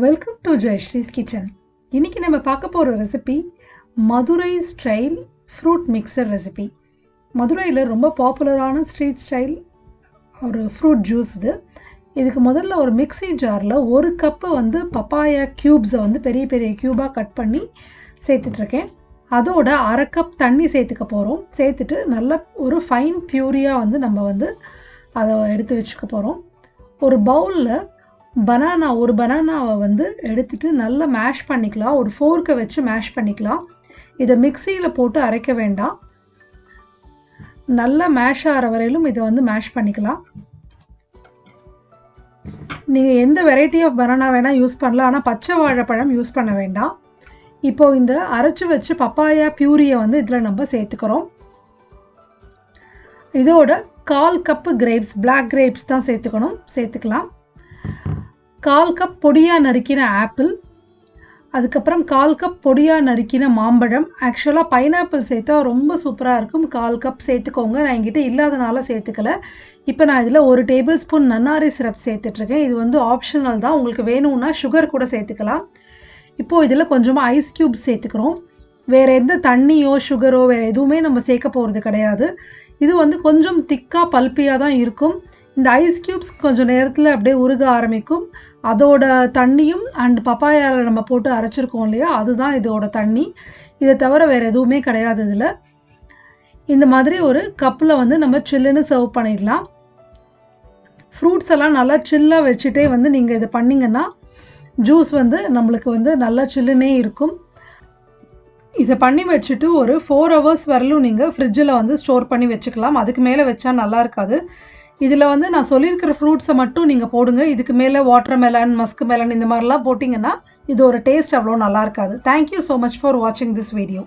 Welcome to Jayasree's kitchen. இன்றைக்கி நம்ம பார்க்க போகிற ரெசிபி மதுரை-ஸ்டைல் ஃப்ரூட் மிக்சர் ரெசிபி. மதுரையில் ரொம்ப பாப்புலரான ஸ்ட்ரீட் ஸ்டைல் ஒரு ஃப்ரூட் ஜூஸ் இது. இதுக்கு முதல்ல ஒரு மிக்ஸி ஜாரில் 1 கப்பு பப்பாயா க்யூப்ஸை பெரிய பெரிய க்யூபாக கட் பண்ணி சேர்த்துட்ருக்கேன். அதோட 1/2 கப் தண்ணி சேர்த்துக்க போகிறோம். சேர்த்துட்டு நல்ல ஒரு ஃபைன் ப்யூரியாக நம்ம அதை எடுத்து வச்சுக்க போகிறோம். ஒரு பவுலில் ஒரு பனானாவை எடுத்துகிட்டு நல்லா மேஷ் பண்ணிக்கலாம். ஒரு ஃபோர்க்கை வச்சு மேஷ் பண்ணிக்கலாம். இதை மிக்சியில் போட்டு அரைக்க வேண்டாம். நல்லா மேஷ் ஆகிற வரையிலும் இதை மேஷ் பண்ணிக்கலாம். நீங்கள் எந்த வெரைட்டி ஆஃப் பனானா வேணால் யூஸ் பண்ணலாம், ஆனால் பச்சை வாழைப்பழம் யூஸ் பண்ண வேண்டாம். இப்போது இந்த அரைச்சி வச்சு பப்பாயா ப்யூரியை இதில் நம்ம சேர்த்துக்கிறோம். இதோட 1/4 கப்பு கிரேப்ஸ், பிளாக் கிரேப்ஸ் தான் சேர்த்துக்கலாம். 1/4 கப் பொடியாக நறுக்கின ஆப்பிள், அதுக்கப்புறம் 1/4 கப் பொடியாக நறுக்கின மாம்பழம். ஆக்சுவலாக பைனாப்பிள் சேர்த்தா ரொம்ப சூப்பராக இருக்கும். 1/4 கப் சேர்த்துக்கோங்க. நான் என்கிட்ட இல்லாதனால சேர்த்துக்கல. இப்போ நான் இதில் 1 டேபிள் ஸ்பூன் நன்னாரி சிரப் சேர்த்துட்ருக்கேன். இது ஆப்ஷனல் தான், உங்களுக்கு வேணும்னா சுகர் கூட சேர்த்துக்கலாம். இப்போது இதில் கொஞ்சமாக ஐஸ் க்யூப்ஸ் சேர்த்துக்கிறோம். வேறு எந்த தண்ணியோ சுகரோ வேறு எதுவுமே நம்ம சேர்க்க போகிறது கிடையாது. இது கொஞ்சம் திக்காக பல்ப்பியாக தான் இருக்கும். இந்த ஐஸ் க்யூப்ஸ் கொஞ்சம் நேரத்தில் அப்படியே உருக ஆரம்பிக்கும். அதோட தண்ணியும் அண்ட் பப்பாயாவில் நம்ம போட்டு அரைச்சிருக்கோம் இல்லையா, அதுதான் இதோட தண்ணி. இதை தவிர வேறு எதுவுமே கிடையாது. இதில் இந்த மாதிரி ஒரு கப்பில் நம்ம சில்லுன்னு சர்வ் பண்ணிடலாம். ஃப்ரூட்ஸ் எல்லாம் நல்லா சில்லாக வச்சுட்டே நீங்கள் இதை பண்ணிங்கன்னா ஜூஸ் நம்மளுக்கு நல்லா சில்லுன்னே இருக்கும். இதை பண்ணி வச்சுட்டு ஒரு 4 ஹவர்ஸ் வரலும் நீங்கள் ஃப்ரிட்ஜில் ஸ்டோர் பண்ணி வச்சுக்கலாம். அதுக்கு மேலே வச்சா நல்லா இருக்காது. இதில் நான் சொல்லியிருக்கிற ஃப்ரூட்ஸை மட்டும் நீங்கள் போடுங்க. இதுக்கு மேலே வாட்டர் மெலன், மஸ்க் மெலன் இந்த மாதிரிலாம் போட்டிங்கன்னா இது ஒரு டேஸ்ட் அவ்வளோ நல்லா இருக்காது. தேங்க்யூ ஸோ மச் ஃபார் வாட்சிங் திஸ் வீடியோ.